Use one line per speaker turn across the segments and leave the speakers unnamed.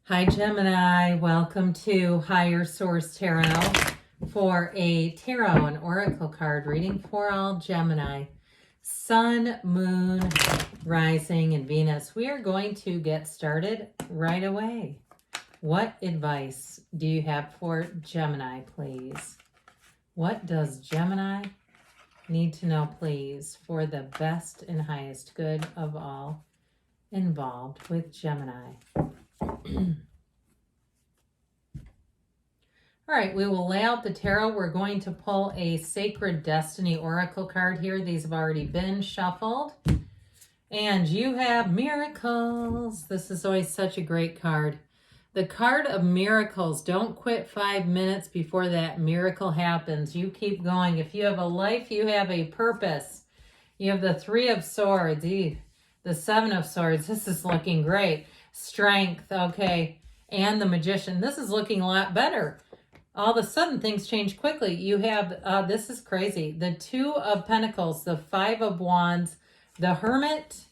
Hi Gemini, welcome to Higher Source Tarot for a tarot and oracle card reading for all Gemini. Sun, Moon, Rising, and Venus. We are going to get started right away. What advice do you have for Gemini, please? What does Gemini need to know, please, for the best and highest good of all involved with Gemini? All right, we will lay out the tarot. We're going to pull a Sacred Destiny Oracle card here. These have already been shuffled. And you have Miracles. This is always such a great card. The card of miracles. Don't quit 5 minutes before that miracle happens. You keep going. If you have a life, you have a purpose. You have the Three of Swords, the Seven of Swords. This is looking great. Strength, okay, and the Magician. This is looking a lot better. All of a sudden, things change quickly. You have, this is crazy, the Two of Pentacles, the Five of Wands, the Hermit,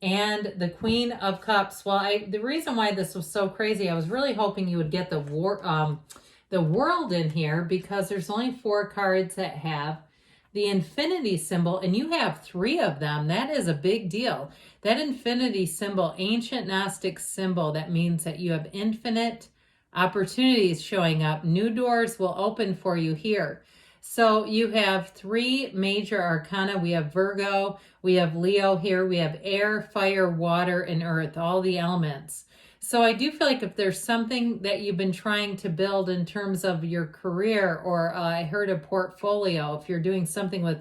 and the Queen of Cups. Well, the reason why this was so crazy, I was really hoping you would get the World in here, because there's only 4 cards that have the infinity symbol, and you have 3 of them. That is a big deal. That infinity symbol, ancient Gnostic symbol, that means that you have infinite opportunities showing up. New doors will open for you here. So you have 3 major arcana. We have Virgo, we have Leo here, we have air, fire, water, and earth, all the elements. So I do feel like if there's something that you've been trying to build in terms of your career, or I heard a portfolio, if you're doing something with,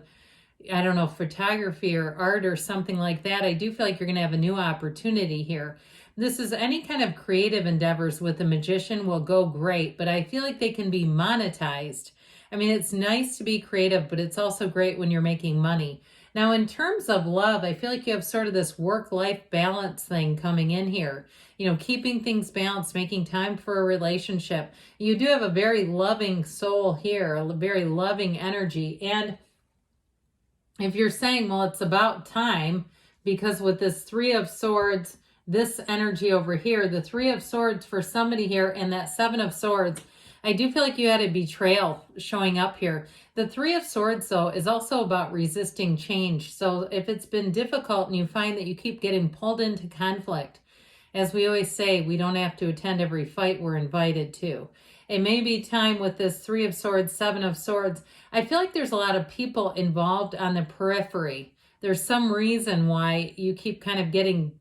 I don't know, photography or art or something like that, I do feel like you're going to have a new opportunity here. This is any kind of creative endeavors with the Magician will go great, but I feel like they can be monetized. I mean, it's nice to be creative, but it's also great when you're making money. Now, in terms of love, I feel like you have sort of this work-life balance thing coming in here. You know, keeping things balanced, making time for a relationship. You do have a very loving soul here, a very loving energy. And if you're saying, well, it's about time, because with this Three of Swords, this energy over here, the Three of Swords for somebody here, and that Seven of Swords, I do feel like you had a betrayal showing up here. The Three of Swords, though, is also about resisting change. So if it's been difficult and you find that you keep getting pulled into conflict, as we always say, we don't have to attend every fight we're invited to. It may be time with this Three of Swords, Seven of Swords. I feel like there's a lot of people involved on the periphery. There's some reason why you keep kind of getting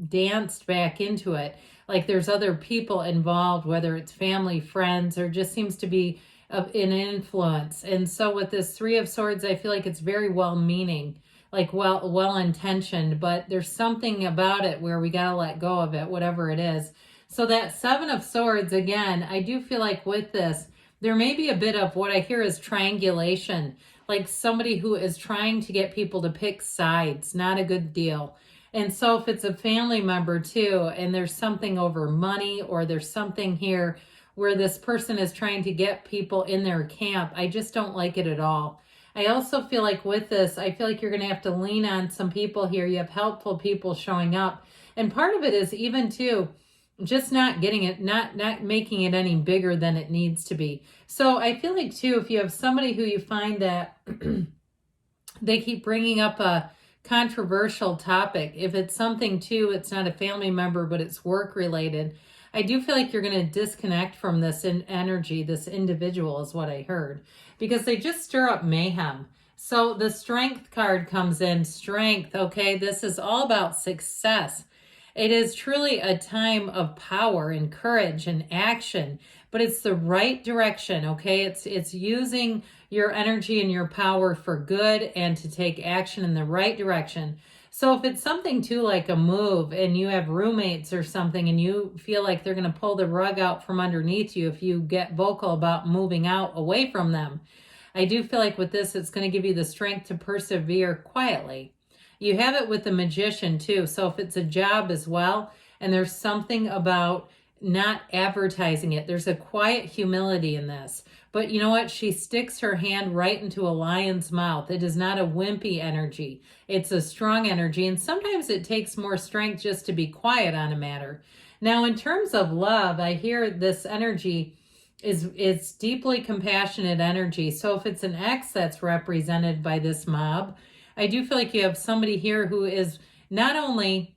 danced back into it. Like there's other people involved, whether it's family, friends, or just seems to be an influence. And so with this Three of Swords, I feel like it's very well-meaning, like well-intentioned, but there's something about it where we got to let go of it, whatever it is. So that Seven of Swords, again, I do feel like with this, there may be a bit of what I hear is triangulation, like somebody who is trying to get people to pick sides, not a good deal. And so if it's a family member too, and there's something over money, or there's something here where this person is trying to get people in their camp, I just don't like it at all. I also feel like with this, I feel like you're going to have to lean on some people here. You have helpful people showing up. And part of it is even too, just not getting it, not making it any bigger than it needs to be. So I feel like too, if you have somebody who you find that they keep bringing up a controversial topic, if it's something too, it's not a family member, but it's work related, I do feel like you're going to disconnect from this energy, this individual is what I heard, because they just stir up mayhem. So the Strength card comes in, strength, okay, this is all about success. It is truly a time of power and courage and action, but it's the right direction, okay? It's using your energy and your power for good and to take action in the right direction. So if it's something too like a move and you have roommates or something and you feel like they're going to pull the rug out from underneath you if you get vocal about moving out away from them, I do feel like with this, it's going to give you the strength to persevere quietly. You have it with the Magician too. So if it's a job as well, and there's something about not advertising it, there's a quiet humility in this. But you know what? She sticks her hand right into a lion's mouth. It is not a wimpy energy. It's a strong energy. And sometimes it takes more strength just to be quiet on a matter. Now, in terms of love, I hear this energy is deeply compassionate energy. So if it's an ex that's represented by this mob, I do feel like you have somebody here who is not only,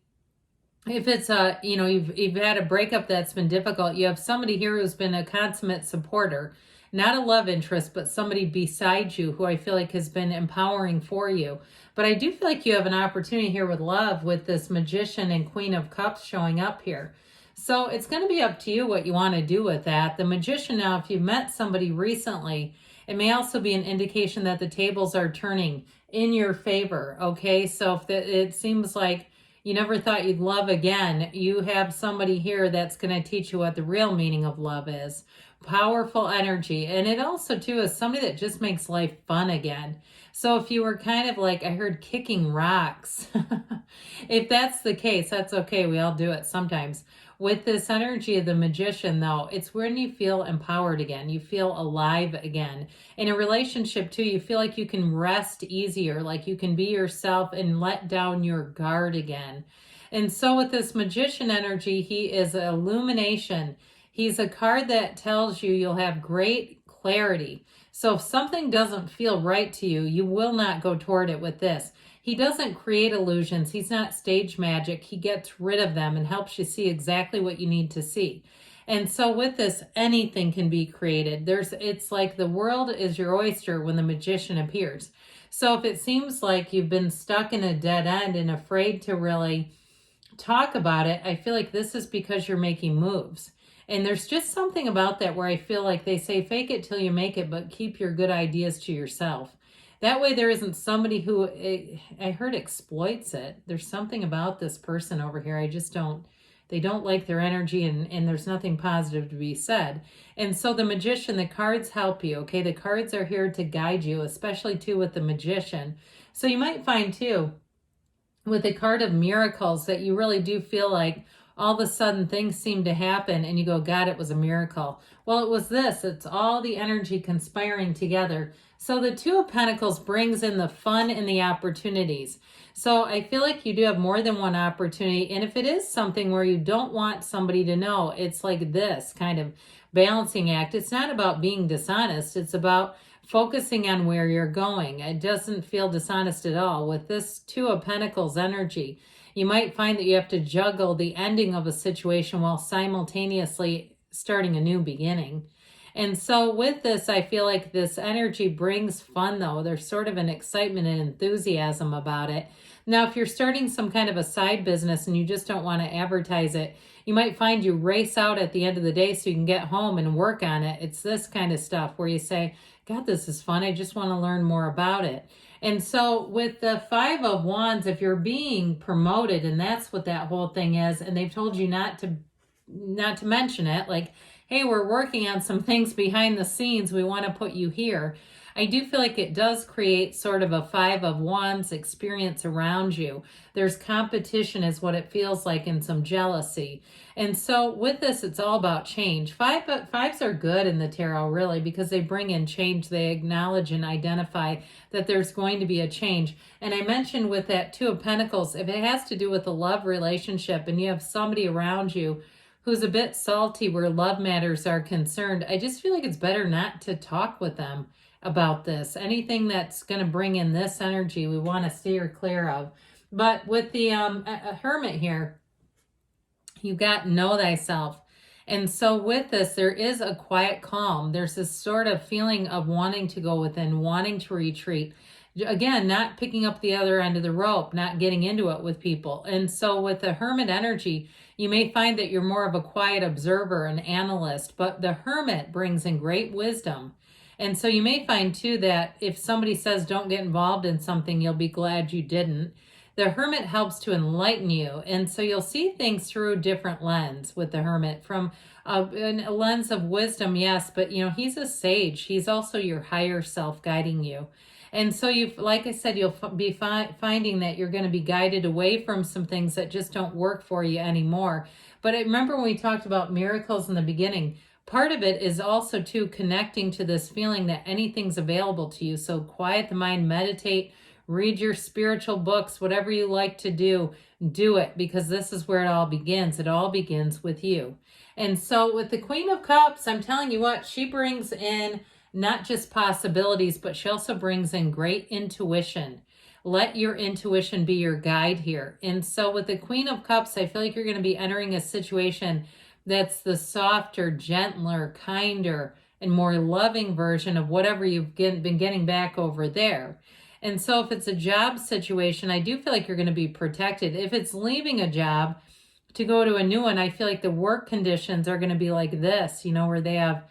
if it's a, you've had a breakup that's been difficult, you have somebody here who's been a consummate supporter, not a love interest, but somebody beside you who I feel like has been empowering for you. But I do feel like you have an opportunity here with love, with this Magician and Queen of Cups showing up here. So it's going to be up to you what you want to do with that. The Magician, now, if you met somebody recently, it may also be an indication that the tables are turning in your favor, okay? So if it seems like you never thought you'd love again, you have somebody here that's going to teach you what the real meaning of love is. Powerful energy. And it also, too, is somebody that just makes life fun again. So if you were kind of like, I heard kicking rocks, if that's the case, that's okay. We all do it sometimes. With this energy of the Magician, though, it's when you feel empowered again. You feel alive again. In a relationship, too, you feel like you can rest easier, like you can be yourself and let down your guard again. And so with this Magician energy, he is illumination. He's a card that tells you you'll have great clarity. So if something doesn't feel right to you, you will not go toward it with this. He doesn't create illusions. He's not stage magic. He gets rid of them and helps you see exactly what you need to see. And so with this, anything can be created. It's like the world is your oyster when the Magician appears. So if it seems like you've been stuck in a dead end and afraid to really talk about it, I feel like this is because you're making moves. And there's just something about that where I feel like they say, fake it till you make it, but keep your good ideas to yourself. That way there isn't somebody who, I heard, exploits it. There's something about this person over here. They don't like their energy, and there's nothing positive to be said. And so the Magician, the cards help you, okay? The cards are here to guide you, especially too with the Magician. So you might find too, with the card of miracles, that you really do feel like all of a sudden things seem to happen and you go, God, it was a miracle. Well, it was this. It's all the energy conspiring together. So the Two of Pentacles brings in the fun and the opportunities. So I feel like you do have more than one opportunity. And if it is something where you don't want somebody to know, it's like this kind of balancing act. It's not about being dishonest. It's about focusing on where you're going. It doesn't feel dishonest at all. With this Two of Pentacles energy, you might find that you have to juggle the ending of a situation while simultaneously starting a new beginning. And so with this, I feel like this energy brings fun, though. There's sort of an excitement and enthusiasm about it. Now, if you're starting some kind of a side business and you just don't want to advertise it, you might find you race out at the end of the day so you can get home and work on it. It's this kind of stuff where you say, God, this is fun. I just want to learn more about it. And so with the Five of Wands, if you're being promoted, and that's what that whole thing is, and they've told you not to mention it, like, hey, we're working on some things behind the scenes, we want to put you here. I do feel like it does create sort of a Five of Wands experience around you. There's competition is what it feels like, and some jealousy. And so with this, it's all about change. Fives are good in the tarot, really, because they bring in change. They acknowledge and identify that there's going to be a change. And I mentioned with that Two of Pentacles, if it has to do with a love relationship and you have somebody around you who's a bit salty where love matters are concerned, I just feel like it's better not to talk with them about this. Anything that's going to bring in this energy, we want to steer clear of. But with the Hermit here, you got know thyself. And so with this, there is a quiet calm. There's this sort of feeling of wanting to go within, wanting to retreat. Again, not picking up the other end of the rope, not getting into it with people. And so with the Hermit energy, you may find that you're more of a quiet observer, an analyst, but the Hermit brings in great wisdom. And so you may find too that if somebody says don't get involved in something, you'll be glad you didn't. The Hermit helps to enlighten you. And so you'll see things through a different lens with the Hermit, from a lens of wisdom, yes, but he's a sage. He's also your higher self guiding you. And so like I said, you'll be finding that you're going to be guided away from some things that just don't work for you anymore. But I remember when we talked about miracles in the beginning, part of it is also too connecting to this feeling that anything's available to you. So quiet the mind, meditate, read your spiritual books, whatever you like to do it, because this is where it all begins. It all begins with you. And so with the Queen of Cups, I'm telling you what, she brings in not just possibilities, but she also brings in great intuition. Let your intuition be your guide here. And so with the Queen of Cups, I feel like you're going to be entering a situation that's the softer, gentler, kinder, and more loving version of whatever you've been getting back over there. And so if it's a job situation, I do feel like you're going to be protected. If it's leaving a job to go to a new one, I feel like the work conditions are going to be like this, you know, where they have,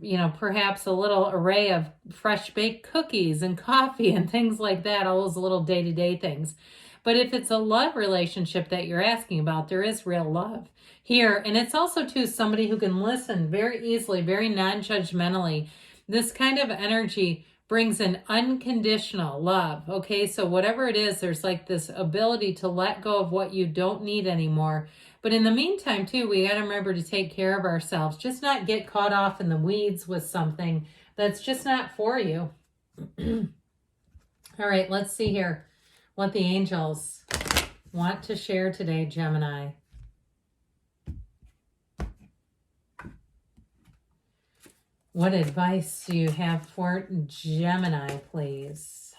you know, perhaps a little array of fresh baked cookies and coffee and things like that, all those little day-to-day things. But if it's a love relationship that you're asking about, there is real love here. And it's also, too, somebody who can listen very easily, very non-judgmentally. This kind of energy brings an unconditional love, okay? So whatever it is, there's like this ability to let go of what you don't need anymore. But in the meantime, too, we got to remember to take care of ourselves. Just not get caught off in the weeds with something that's just not for you. All right, let's see here what the angels want to share today, Gemini. What advice do you have for Gemini, please?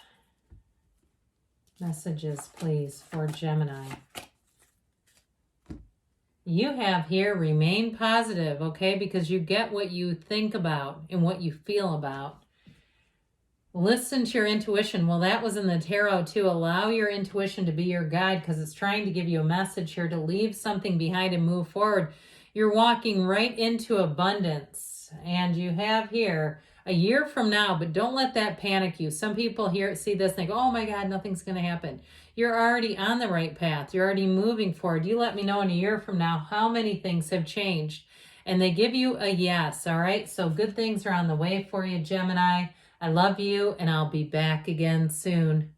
Messages, please, for Gemini. You have here, remain positive, okay? Because you get what you think about and what you feel about. Listen to your intuition. Well, that was in the tarot too. Allow your intuition to be your guide, because it's trying to give you a message here to leave something behind and move forward. You're walking right into abundance. And you have here a year from now, but don't let that panic you. Some people here see this and think, oh my God, nothing's going to happen. You're already on the right path. You're already moving forward. You let me know in a year from now how many things have changed. And they give you a yes, all right? So good things are on the way for you, Gemini. I love you, and I'll be back again soon.